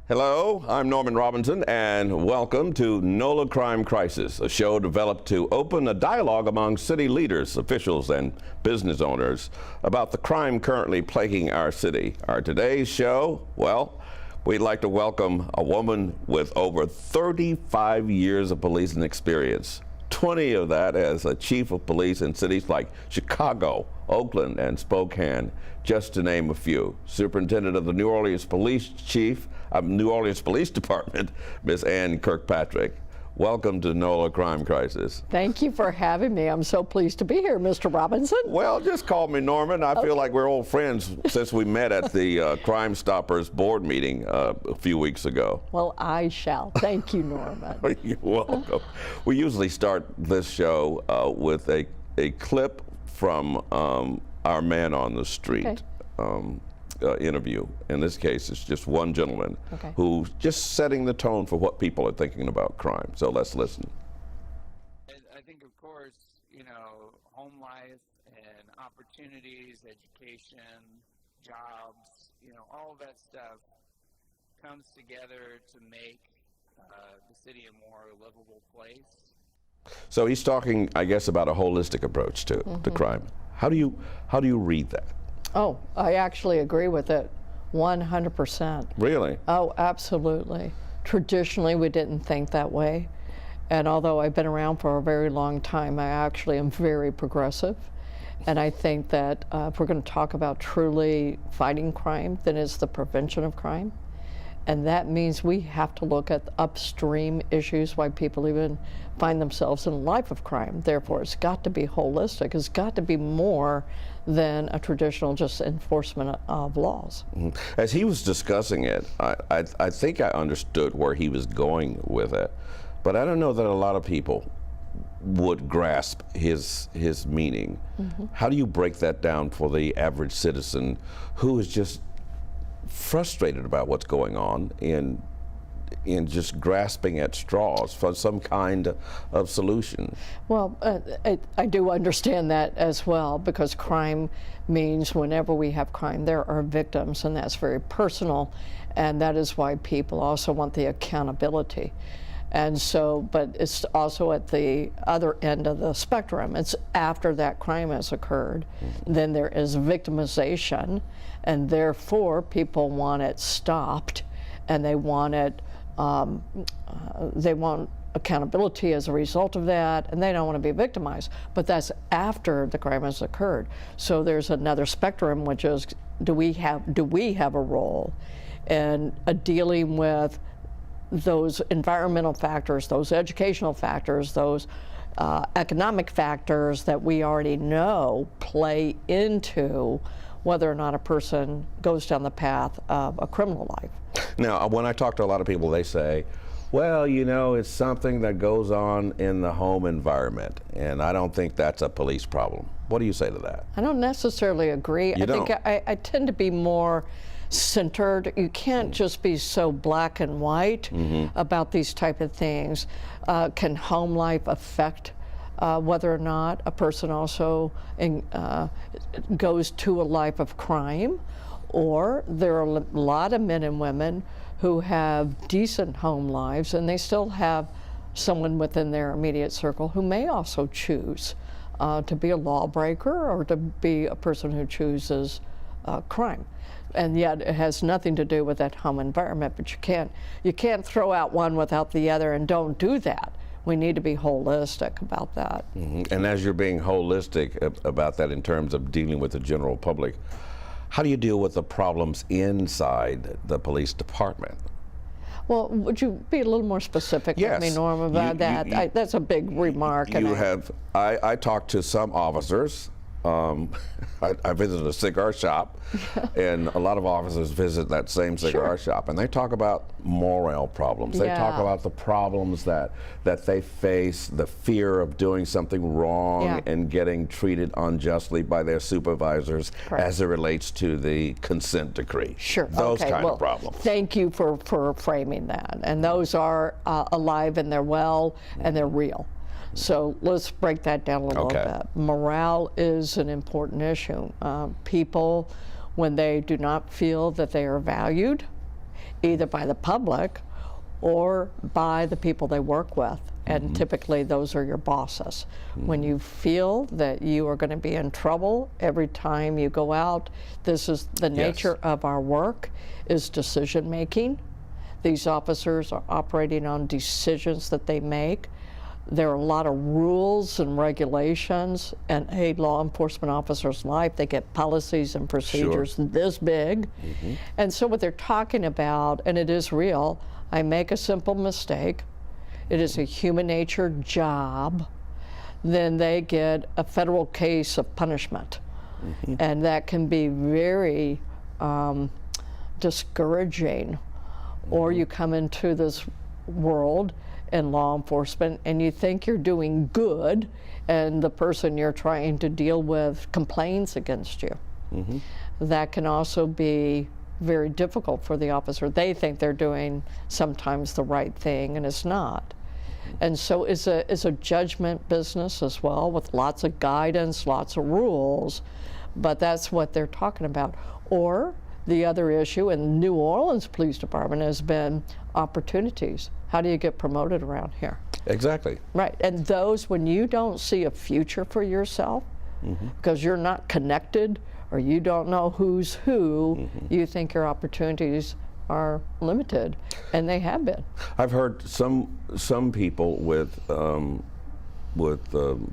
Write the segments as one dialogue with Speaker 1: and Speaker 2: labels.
Speaker 1: Hello, I'm Norman Robinson, and welcome to NOLA Crime Crisis, a show developed to open a dialogue among city leaders, officials, and business owners about the crime currently plaguing our city. Our today's show, well, we'd like to welcome a woman with over 35 years of policing experience, 20 of that as a chief of police in cities like Chicago, Oakland, and Spokane, just to name a few. Superintendent of the New Orleans Police Department, Miss Ann Kirkpatrick. Welcome to NOLA Crime Crisis.
Speaker 2: Thank you for having me. I'm so pleased to be here, Mr. Robinson.
Speaker 1: Well, just call me Norman. I feel like we're old friends since we met at the Crime Stoppers board meeting a few weeks ago.
Speaker 2: Well, I shall. Thank you, Norman.
Speaker 1: You're welcome. We usually start this show with a clip from our Man on the Street. Okay. Interview. In this case, it's just one gentleman who's just setting the tone for what people are thinking about crime. So let's listen.
Speaker 3: I think, of course, you know, home life and opportunities, education, jobs, you know, all of that stuff comes together to make the city a more livable place.
Speaker 1: So he's talking, I guess, about a holistic approach to crime. How do you read that?
Speaker 2: Oh, I actually agree with it 100%.
Speaker 1: Really?
Speaker 2: Oh, absolutely. Traditionally, we didn't think that way. And although I've been around for a very long time, I actually am very progressive. And I think that if we're going to talk about truly fighting crime, then it's the prevention of crime. And that means we have to look at upstream issues, why people even find themselves in a life of crime. Therefore, it's got to be holistic. It's got to be more than a traditional just enforcement of laws.
Speaker 1: As he was discussing it, I think I understood where he was going with it, but I don't know that a lot of people would grasp his meaning. How do you break that down for the average citizen who is just frustrated about what's going on in just grasping at straws for some kind of solution? Well,
Speaker 2: I do understand that as well, because crime means whenever we have crime, there are victims, and that's very personal, and that is why people also want the accountability. And so, but it's also at the other end of the spectrum. It's after that crime has occurred, then there is victimization, and therefore people want it stopped, and they want it, they want accountability as a result of that, and they don't want to be victimized. But that's after the crime has occurred. So there's another spectrum, which is, do we have a role in dealing with those environmental factors, those educational factors, those economic factors that we already know play into whether or not a person goes down the path of a criminal life.
Speaker 1: Now, when I talk to a lot of people, they say, well, you know, it's something that goes on in the home environment, and I don't think that's a police problem. What do you say to that?
Speaker 2: I don't necessarily agree. I think I tend to be more centered. You can't just be so black and white about these type of things. Can home life affect whether or not a person also goes to a life of crime? Or there are a lot of men and women who have decent home lives, and they still have someone within their immediate circle who may also choose to be a lawbreaker or to be a person who chooses crime. And yet it has nothing to do with that home environment, but you can't throw out one without the other, and don't do that. We need to be holistic about that.
Speaker 1: And as you're being holistic about that in terms of dealing with the general public, how do you deal with the problems inside the police department?
Speaker 2: Well, would you be a little more specific with me, Norm, about that? That's a big remark.
Speaker 1: I talked to some officers. I visited a cigar shop, and a lot of officers visit that same cigar shop, and they talk about morale problems. They talk about the problems that they face, the fear of doing something wrong and getting treated unjustly by their supervisors as it relates to the consent decree.
Speaker 2: Sure.
Speaker 1: Those kind of problems.
Speaker 2: Thank you for framing that. And those are alive, and they're well, and they're real. So let's break that down a little bit. Morale is an important issue. People, when they do not feel that they are valued, either by the public or by the people they work with. And typically those are your bosses. When you feel that you are going to be in trouble every time you go out, this is the nature of our work, is decision making. These officers are operating on decisions that they make. There are a lot of rules and regulations in a law enforcement officer's life. They get policies and procedures this big. And so what they're talking about, and it is real, I make a simple mistake, it is a human nature job, then they get a federal case of punishment. And that can be very discouraging. Or you come into this world in law enforcement and you think you're doing good and the person you're trying to deal with complains against you. That can also be very difficult for the officer. They think they're doing sometimes the right thing and it's not. And so it's a judgment business as well, with lots of guidance, lots of rules, but that's what they're talking about. Or the other issue in New Orleans Police Department has been opportunities. How do you get promoted around here?
Speaker 1: Exactly.
Speaker 2: Right, and those, when you don't see a future for yourself, because you're not connected or you don't know who's who, you think your opportunities are limited, and they have been.
Speaker 1: I've heard some people with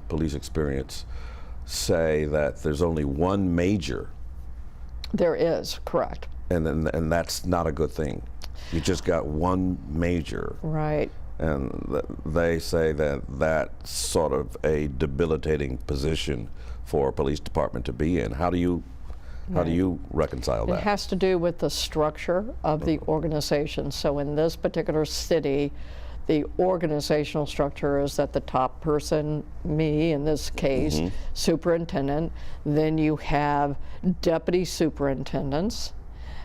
Speaker 1: police experience say that there's only one major.
Speaker 2: There is, correct.
Speaker 1: And that's not a good thing. You just got one major.
Speaker 2: Right.
Speaker 1: And they say that that's sort of a debilitating position for a police department to be in. How do you reconcile that?
Speaker 2: It has to do with the structure of the organization. So in this particular city, the organizational structure is that the top person, me in this case, superintendent, then you have deputy superintendents,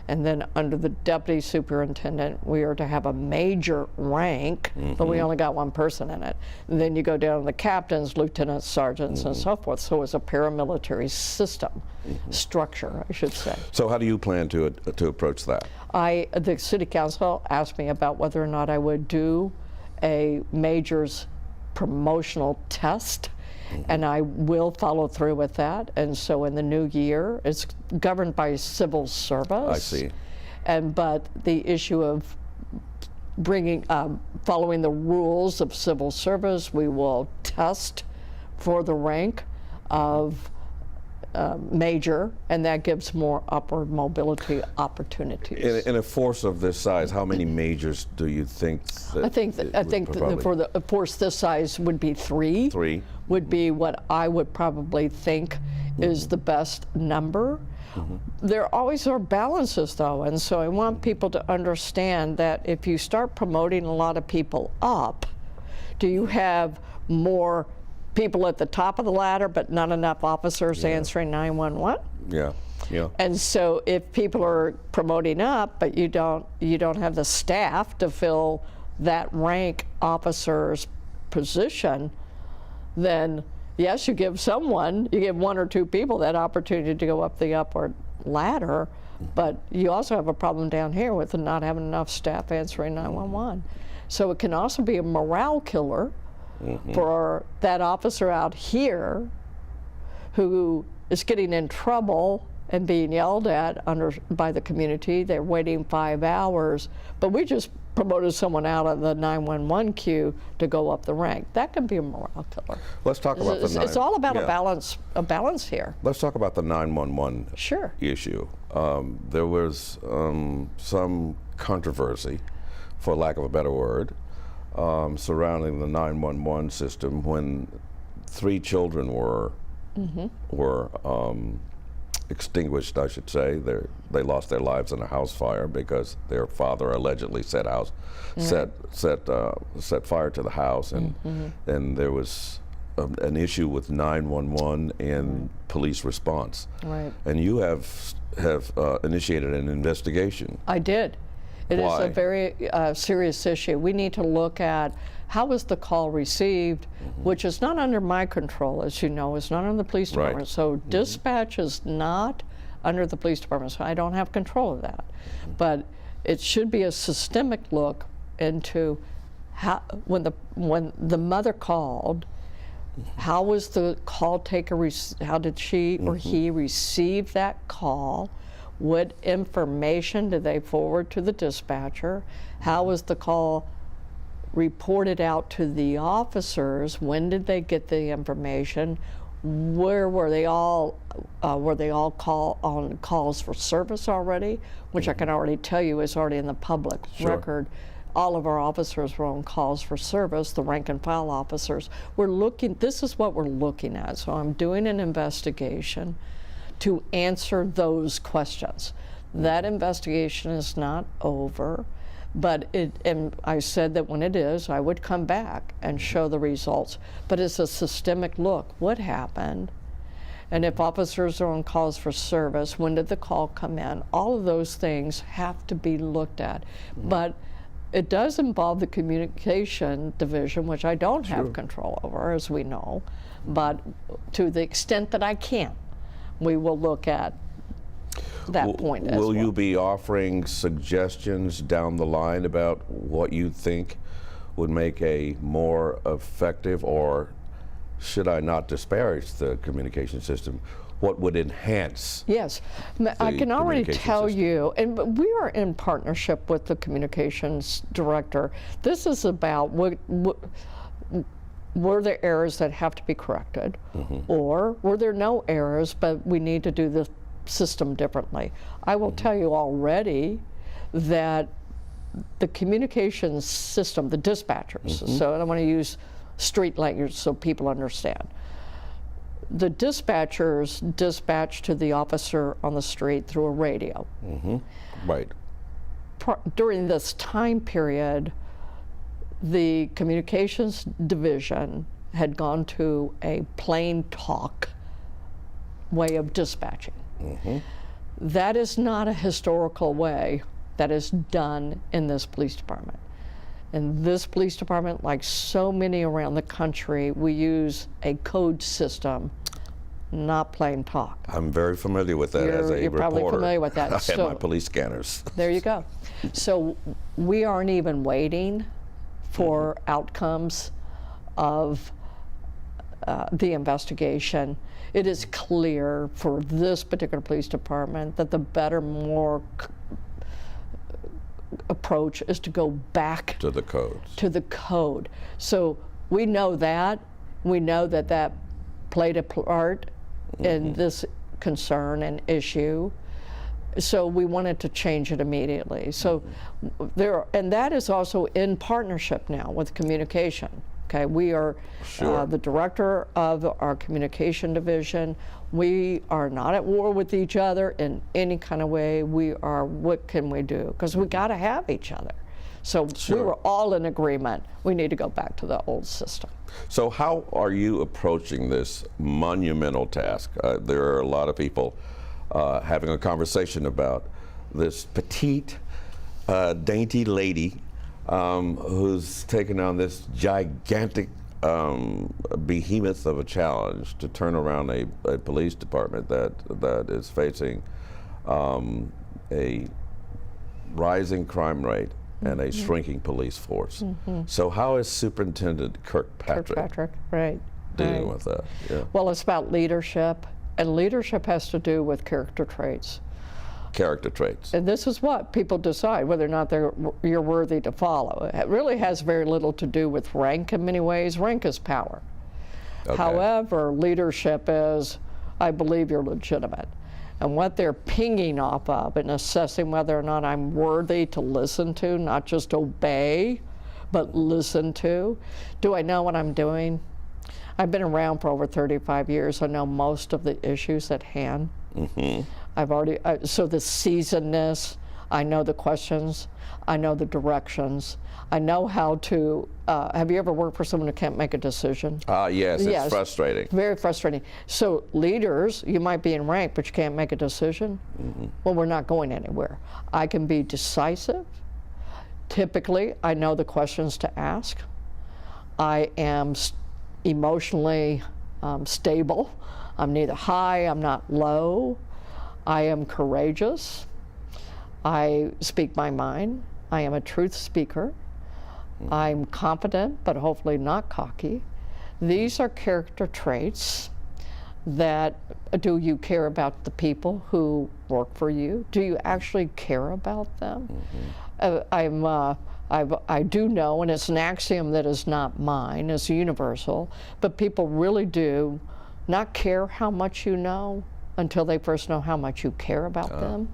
Speaker 2: and then under the deputy superintendent, we are to have a major rank, but we only got one person in it. And then you go down to the captains, lieutenants, sergeants, and so forth. So it's a paramilitary system, structure, I should say.
Speaker 1: So how do you plan to approach that?
Speaker 2: The city council asked me about whether or not I would do a majors promotional test, and I will follow through with that. And so in the new year, it's governed by civil service.
Speaker 1: I see.
Speaker 2: But the issue of bringing, following the rules of civil service, we will test for the rank of major, and that gives more upward mobility opportunities.
Speaker 1: In a force of this size, how many majors do you think that
Speaker 2: I think for the force this size would be three.
Speaker 1: Three.
Speaker 2: Would be what I would probably think is the best number. There always are balances though, and so I want people to understand that if you start promoting a lot of people up, do you have more people at the top of the ladder but not enough officers answering 911?
Speaker 1: Yeah.
Speaker 2: And so if people are promoting up but you don't have the staff to fill that rank officer's position, then yes, you give one or two people that opportunity to go up the upward ladder, but you also have a problem down here with not having enough staff answering 911. So it can also be a morale killer for that officer out here who is getting in trouble and being yelled at by the community. They're waiting 5 hours, but we just promoted someone out of the 911 queue to go up the rank. That can be a morale killer.
Speaker 1: Let's talk about
Speaker 2: it's all about a balance here.
Speaker 1: Let's talk about the 911 issue. There was some controversy, for lack of a better word, surrounding the 911 system when 3 children were extinguished, I should say. They lost their lives in a house fire because their father allegedly set fire to the house, and then there was an issue with 911 and police response. Right. And you have initiated an investigation.
Speaker 2: I did. It is a very serious issue. We need to look at how was the call received, which is not under my control, as you know, it's not under the police department. So dispatch is not under the police department, so I don't have control of that. But it should be a systemic look into how, when the mother called, how was the call taker, how did she or he receive that call? What information did they forward to the dispatcher? How was the call reported out to the officers? When did they get the information? Where were they all on calls for service already? Which I can already tell you is already in the public record. All of our officers were on calls for service, the rank and file officers. This is what we're looking at. So I'm doing an investigation to answer those questions. That investigation is not over, but and I said that when it is, I would come back and show the results. But it's a systemic look. What happened? And if officers are on calls for service, when did the call come in? All of those things have to be looked at. But it does involve the communication division, which I don't have control over, as we know. But to the extent that I can, we will look at that point as well.
Speaker 1: Will you be offering suggestions down the line about what you think would make a more effective, or should I not disparage the communication system, what would enhance?
Speaker 2: Yes, I can already tell you, and we are in partnership with the communications director. This is about were there errors that have to be corrected, or were there no errors, but we need to do the system differently. I will tell you already that the communications system, the dispatchers, so I want to use street language so people understand. The dispatchers dispatch to the officer on the street through a radio.
Speaker 1: Right.
Speaker 2: During this time period, the communications division had gone to a plain talk way of dispatching. That is not a historical way that is done in this police department. In this police department, like so many around the country, we use a code system, not plain talk.
Speaker 1: I'm very familiar with that as a reporter.
Speaker 2: You're probably familiar with that.
Speaker 1: I have my police scanners.
Speaker 2: There you go. So we aren't even waiting for outcomes of the investigation. It is clear for this particular police department that the better, more approach is to go back
Speaker 1: to the codes.
Speaker 2: To the code. So we know that. We know that that played a part in this concern and issue. So we wanted to change it immediately. So and that is also in partnership now with communication. Okay, we are the director of our communication division. We are not at war with each other in any kind of way. We are, what can we do? Because we got to have each other. So we were all in agreement. We need to go back to the old system.
Speaker 1: So how are you approaching this monumental task? There are a lot of people having a conversation about this petite, dainty lady who's taken on this gigantic behemoth of a challenge to turn around a police department that is facing a rising crime rate and a shrinking police force. So how is Superintendent Kirkpatrick dealing with that?
Speaker 2: Well, it's about leadership, and leadership has to do with character traits.
Speaker 1: Character traits.
Speaker 2: And this is what people decide, whether or not you're worthy to follow. It really has very little to do with rank in many ways. Rank is power. However, leadership is, I believe you're legitimate. And what they're pinging off of and assessing whether or not I'm worthy to listen to, not just obey, but listen to. Do I know what I'm doing? I've been around for over 35 years. I know most of the issues at hand. I've already, so the seasonedness, I know the questions, I know the directions, I know how to, have you ever worked for someone who can't make a decision?
Speaker 1: Yes, it's frustrating.
Speaker 2: Very frustrating. So leaders, you might be in rank, but you can't make a decision. Well, we're not going anywhere. I can be decisive. Typically, I know the questions to ask. I am emotionally stable. I'm neither high, I'm not low. I am courageous. I speak my mind. I am a truth speaker. I'm confident, but hopefully not cocky. These are character traits that, do you care about the people who work for you? Do you actually care about them? I do know, and it's an axiom that is not mine, it's universal, but people really do not care how much you know until they first know how much you care about them.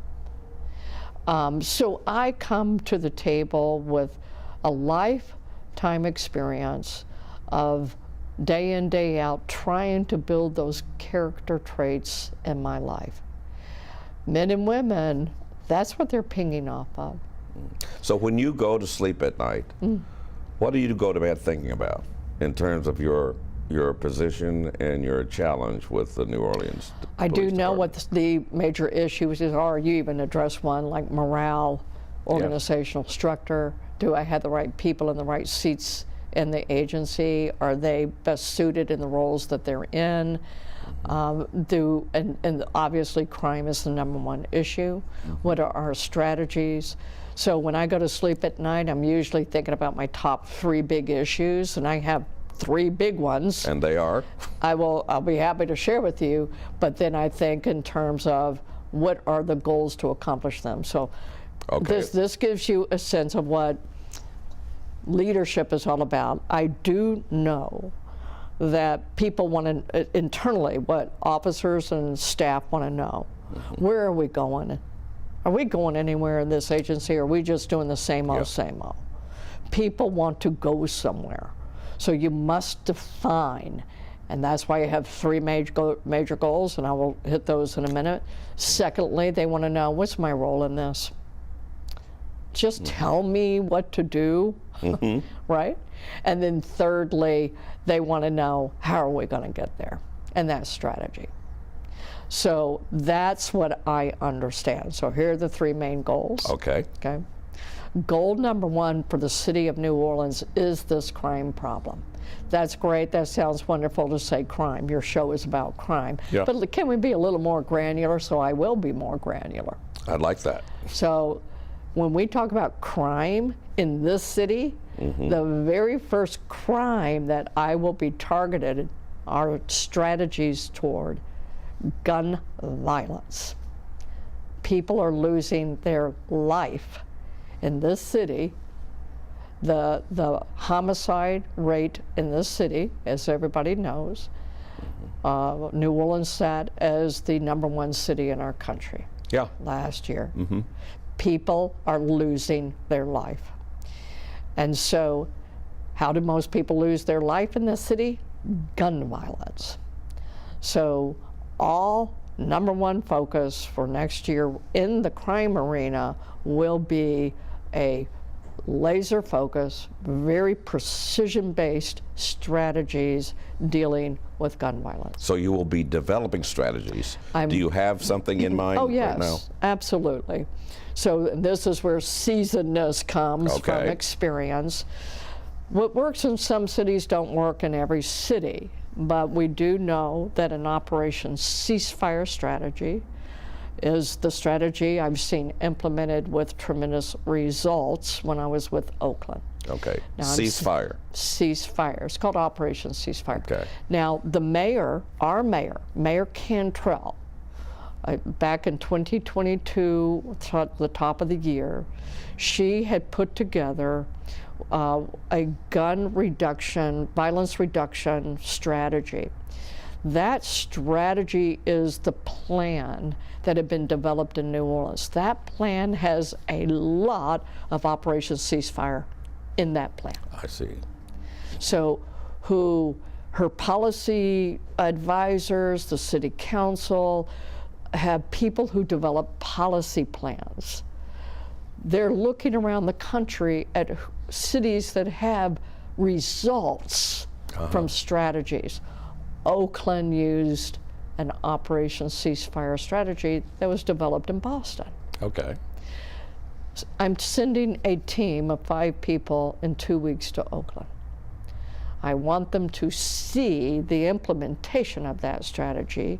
Speaker 2: So I come to the table with a lifetime experience of day in, day out, trying to build those character traits in my life. Men and women, that's what they're pinging off of.
Speaker 1: So when you go to sleep at night, what do you go to bed thinking about in terms of your position and your challenge with the New Orleans
Speaker 2: I do
Speaker 1: Police
Speaker 2: know
Speaker 1: Department?
Speaker 2: what the major issues are. You even address one like morale, organizational structure. Do I have the right people in the right seats in the agency? Are they best suited in the roles that they're in? And obviously crime is the #1 issue. What are our strategies? So when I go to sleep at night, I'm usually thinking about my top 3 big issues, and I have 3 big ones.
Speaker 1: And they are?
Speaker 2: I'll be happy to share with you, but then I think in terms of what are the goals to accomplish them. So this gives you a sense of what leadership is all about. I do know that people want to, internally, what officers and staff want to know. Where are we going? Are we going anywhere in this agency, or are we just doing the same old, same old? People want to go somewhere. So you must define, and that's why you have 3 major goals, and I will hit those in a minute. Secondly, they want to know, what's my role in this? Just tell me what to do, right? And then thirdly, they want to know, how are we going to get there? And that's strategy. So that's what I understand. So here are the 3 main goals.
Speaker 1: Okay.
Speaker 2: Okay. Goal #1 for the city of New Orleans is this crime problem. That's great. That sounds wonderful to say crime. Your show is about crime.
Speaker 1: Yeah.
Speaker 2: But can we be a little more granular? So I will be more granular.
Speaker 1: I'd like that.
Speaker 2: So when we talk about crime in this city, the very first crime that I will be targeted are strategies toward gun violence. People are losing their life in this city. The homicide rate in this city, as everybody knows, New Orleans sat as the #1 city in our country last year. People are losing their life. And so how do most people lose their life in this city? Gun violence. So all #1 focus for next year in the crime arena will be a laser focus, very precision-based strategies dealing with gun violence.
Speaker 1: So you will be developing strategies. Do you have something in mind
Speaker 2: Oh yes,
Speaker 1: right now?
Speaker 2: absolutely. So this is where seasonedness comes from experience. What works in some cities don't work in every city, but we do know that an Operation Ceasefire strategy is the strategy I've seen implemented with tremendous results when I was with Oakland.
Speaker 1: Okay.
Speaker 2: Now,
Speaker 1: Ceasefire.
Speaker 2: Ceasefire. It's called Operation Ceasefire.
Speaker 1: Okay.
Speaker 2: Now, the mayor, our mayor, Mayor Cantrell, back in 2022, the top of the year, she had put together a gun reduction, violence reduction strategy. That strategy is the plan that had been developed in New Orleans. That plan has a lot of Operation Ceasefire in that plan.
Speaker 1: I see.
Speaker 2: So her policy advisors, the city council, have people who develop policy plans. They're looking around the country at cities that have results from strategies. Oakland used an Operation Ceasefire strategy that was developed in Boston.
Speaker 1: Okay.
Speaker 2: I'm sending a team of 5 people in 2 weeks to Oakland. I want them to see the implementation of that strategy,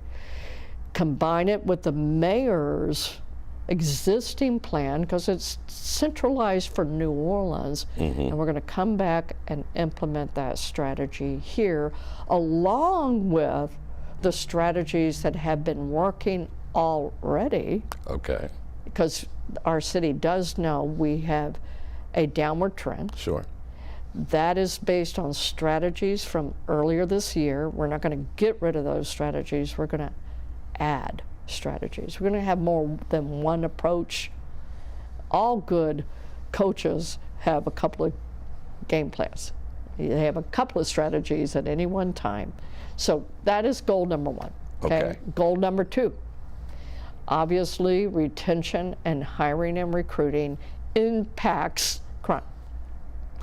Speaker 2: combine it with the mayor's existing plan, because it's centralized for New Orleans, and we're going to come back and implement that strategy here, along with the strategies that have been working already.
Speaker 1: Okay.
Speaker 2: Because our city does know we have a downward trend.
Speaker 1: Sure.
Speaker 2: That is based on strategies from earlier this year. We're not going to get rid of those strategies. We're going to add strategies. We're going to have more than one approach. All good coaches have a couple of game plans. They have a couple of strategies at any one time. So that is goal number one. Okay. Goal number two. Obviously, retention and hiring and recruiting impacts crime.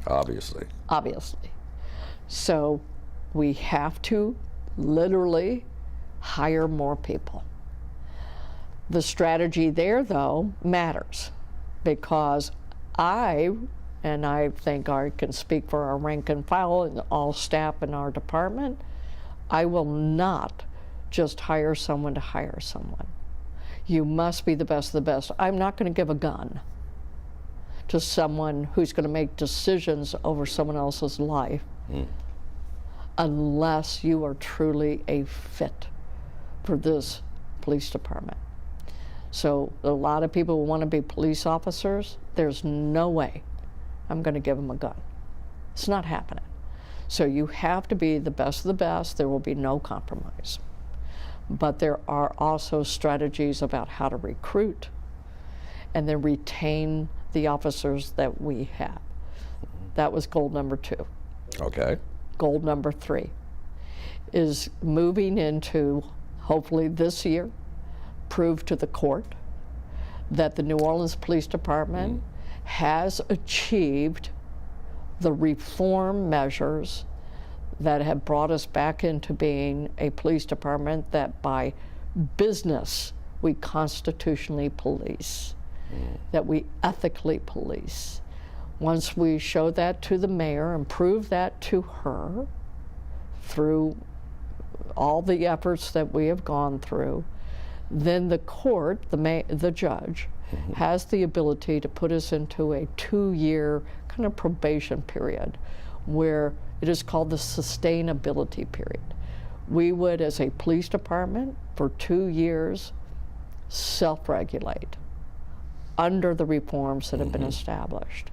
Speaker 1: Obviously.
Speaker 2: Obviously. So we have to literally hire more people. The strategy there, though, matters, because I think I can speak for our rank and file and all staff in our department, I will not just hire someone to hire someone. You must be the best of the best. I'm not going to give a gun to someone who's going to make decisions over someone else's life unless you are truly a fit for this police department. So a lot of people who want to be police officers, there's no way I'm going to give them a gun. It's not happening. So you have to be the best of the best. There will be no compromise. But there are also strategies about how to recruit and then retain the officers that we have. That was goal number two.
Speaker 1: Okay.
Speaker 2: Goal number three is moving into, hopefully this year, prove to the court that the New Orleans Police Department has achieved the reform measures that have brought us back into being a police department that by business we constitutionally police, that we ethically police. Once we show that to the mayor and prove that to her through all the efforts that we have gone through, then the court, the judge, has the ability to put us into a 2-year kind of probation period where it is called the sustainability period. We would, as a police department, for 2 years, self-regulate under the reforms that have been established.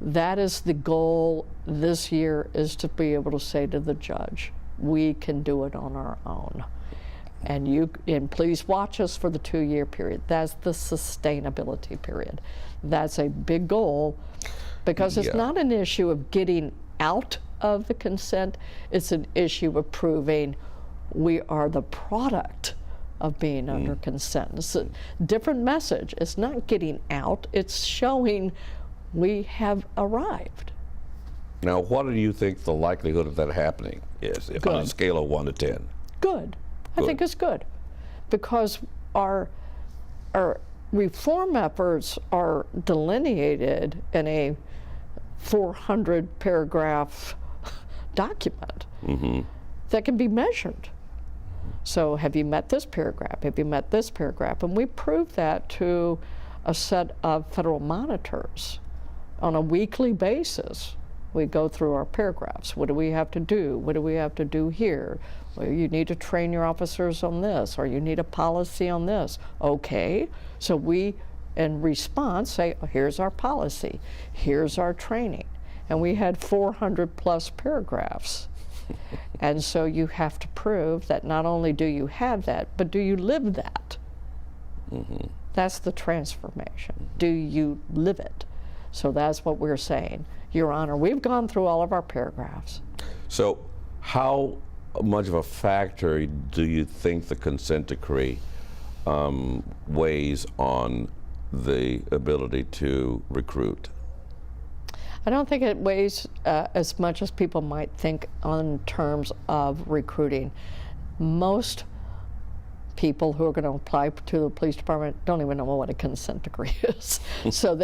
Speaker 2: That is the goal this year, is to be able to say to the judge, we can do it on our own. And please watch us for the 2-year period. That's the sustainability period. That's a big goal, because it's not an issue of getting out of the consent, it's an issue of proving we are the product of being under consent. It's a different message. It's not getting out, it's showing we have arrived.
Speaker 1: Now, what do you think the likelihood of that happening is, if on a scale of 1 to 10?
Speaker 2: Good. I think it's good, because our reform efforts are delineated in a 400-paragraph document that can be measured. So have you met this paragraph? Have you met this paragraph? And we prove that to a set of federal monitors on a weekly basis. We go through our paragraphs. What do we have to do? What do we have to do here? Well, you need to train your officers on this, or you need a policy on this. Okay, so we, in response, say, oh, here's our policy, here's our training. And we had 400+ paragraphs. And so you have to prove that not only do you have that, but do you live that? That's the transformation. Do you live it? So that's what we're saying. Your Honor, we've gone through all of our paragraphs.
Speaker 1: So how much of a factor do you think the consent decree weighs on the ability to recruit?
Speaker 2: I don't think it weighs as much as people might think on terms of recruiting. Most people who are going to apply to the police department don't even know what a consent decree is. So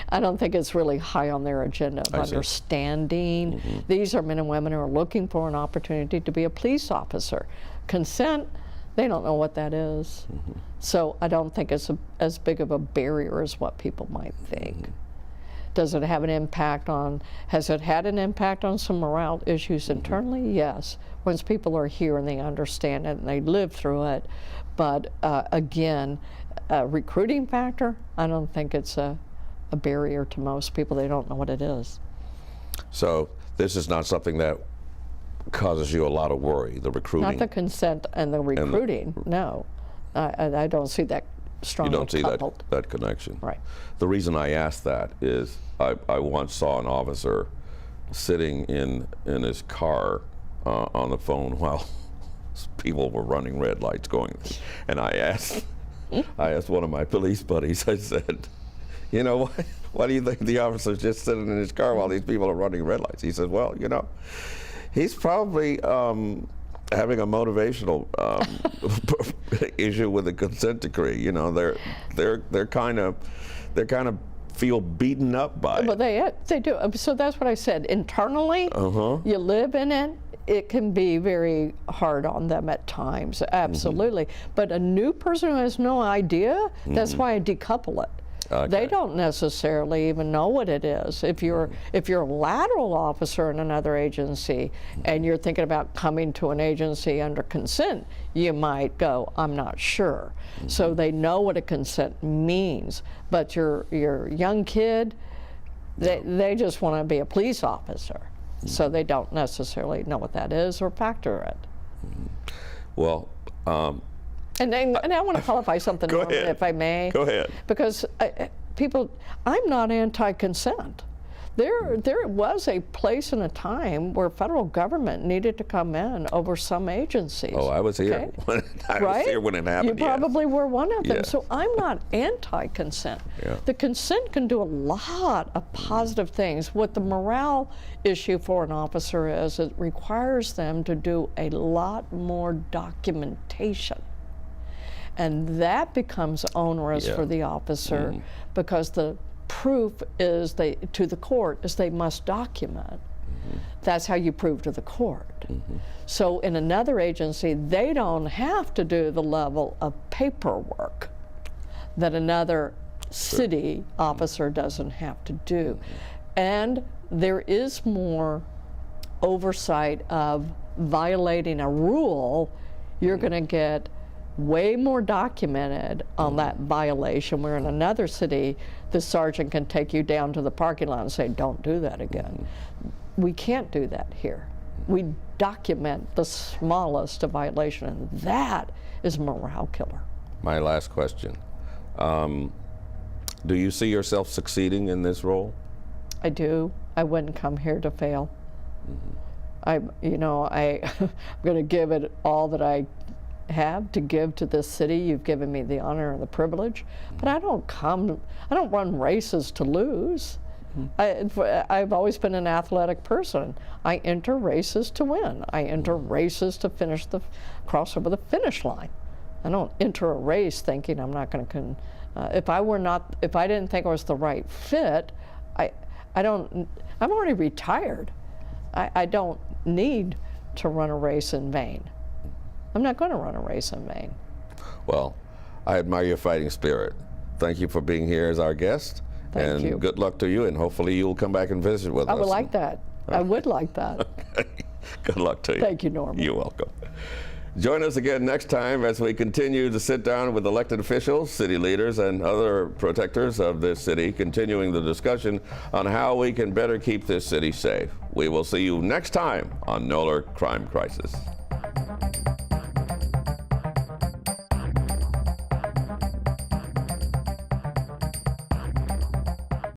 Speaker 2: I don't think it's really high on their agenda of understanding. These are men and women who are looking for an opportunity to be a police officer. Consent, They don't know what that is. So I don't think it's as big of a barrier as what people might think. Does it have an impact on, has it had an impact on some morale issues internally? Yes. Once people are here and they understand it and they live through it. But again, a recruiting factor, I don't think it's a barrier to most people. They don't know what it is.
Speaker 1: So this is not something that causes you a lot of worry, the recruiting?
Speaker 2: Not the consent and the recruiting, no. I don't see that strongly
Speaker 1: You don't see
Speaker 2: coupled.
Speaker 1: that connection?
Speaker 2: Right.
Speaker 1: The reason I asked that is I once saw an officer sitting in his car on the phone while people were running red lights going. And I asked one of my police buddies, I said, you know, why do you think the officer's just sitting in his car while these people are running red lights? He said, well, you know, he's probably having a motivational issue with the consent decree. You know, they're kind of feel beaten up by it.
Speaker 2: Well, they do. So that's what I said. Internally, you live in it. It can be very hard on them at times, absolutely. But a new person who has no idea, that's why I decouple it.
Speaker 1: Okay.
Speaker 2: They don't necessarily even know what it is. If you're a lateral officer in another agency and you're thinking about coming to an agency under consent, you might go, I'm not sure. So they know what a consent means. But your young kid, they just want to be a police officer. So they don't necessarily know what that is or factor it.
Speaker 1: Well,
Speaker 2: and I want to qualify something,
Speaker 1: Go
Speaker 2: Norman,
Speaker 1: ahead.
Speaker 2: if I may.
Speaker 1: Go ahead.
Speaker 2: Because I'm not anti-consent. There was a place and a time where federal government needed to come in over some agencies.
Speaker 1: Oh, I was here.
Speaker 2: Okay?
Speaker 1: I was here when it happened.
Speaker 2: You probably were one of them.
Speaker 1: Yes.
Speaker 2: So I'm not anti-consent.
Speaker 1: Yeah.
Speaker 2: The consent can do a lot of positive things. What the morale issue for an officer is, it requires them to do a lot more documentation. And that becomes onerous for the officer because the proof is to the court is they must document. That's how you prove to the court. So in another agency, they don't have to do the level of paperwork that another city officer doesn't have to do. And there is more oversight of violating a rule. You're going to get way more documented on that violation, where in another city, the sergeant can take you down to the parking lot and say, don't do that again. We can't do that here. We document the smallest of violation, and that is a morale killer. My
Speaker 1: last question. Do you see yourself succeeding in this role?
Speaker 2: I do. I wouldn't come here to fail. I'm going to give it all that I have to give to this city. You've given me the honor and the privilege, but I don't run races to lose. I've always been an athletic person. I enter races to win. I enter races to cross over the finish line. I don't enter a race thinking I'm not going to if I didn't think I was the right fit, I'm already retired. I don't need to run a race in vain. I'm not going to run a race in vain.
Speaker 1: Well, I admire your fighting spirit. Thank you for being here as our guest.
Speaker 2: Thank you.
Speaker 1: Good luck to you, and hopefully you'll come back and visit with us.
Speaker 2: I would like that. I would like that.
Speaker 1: Good luck to you.
Speaker 2: Thank you, Norman.
Speaker 1: You're welcome. Join us again next time as we continue to sit down with elected officials, city leaders, and other protectors of this city, continuing the discussion on how we can better keep this city safe. We will see you next time on NOLA Crime Crisis.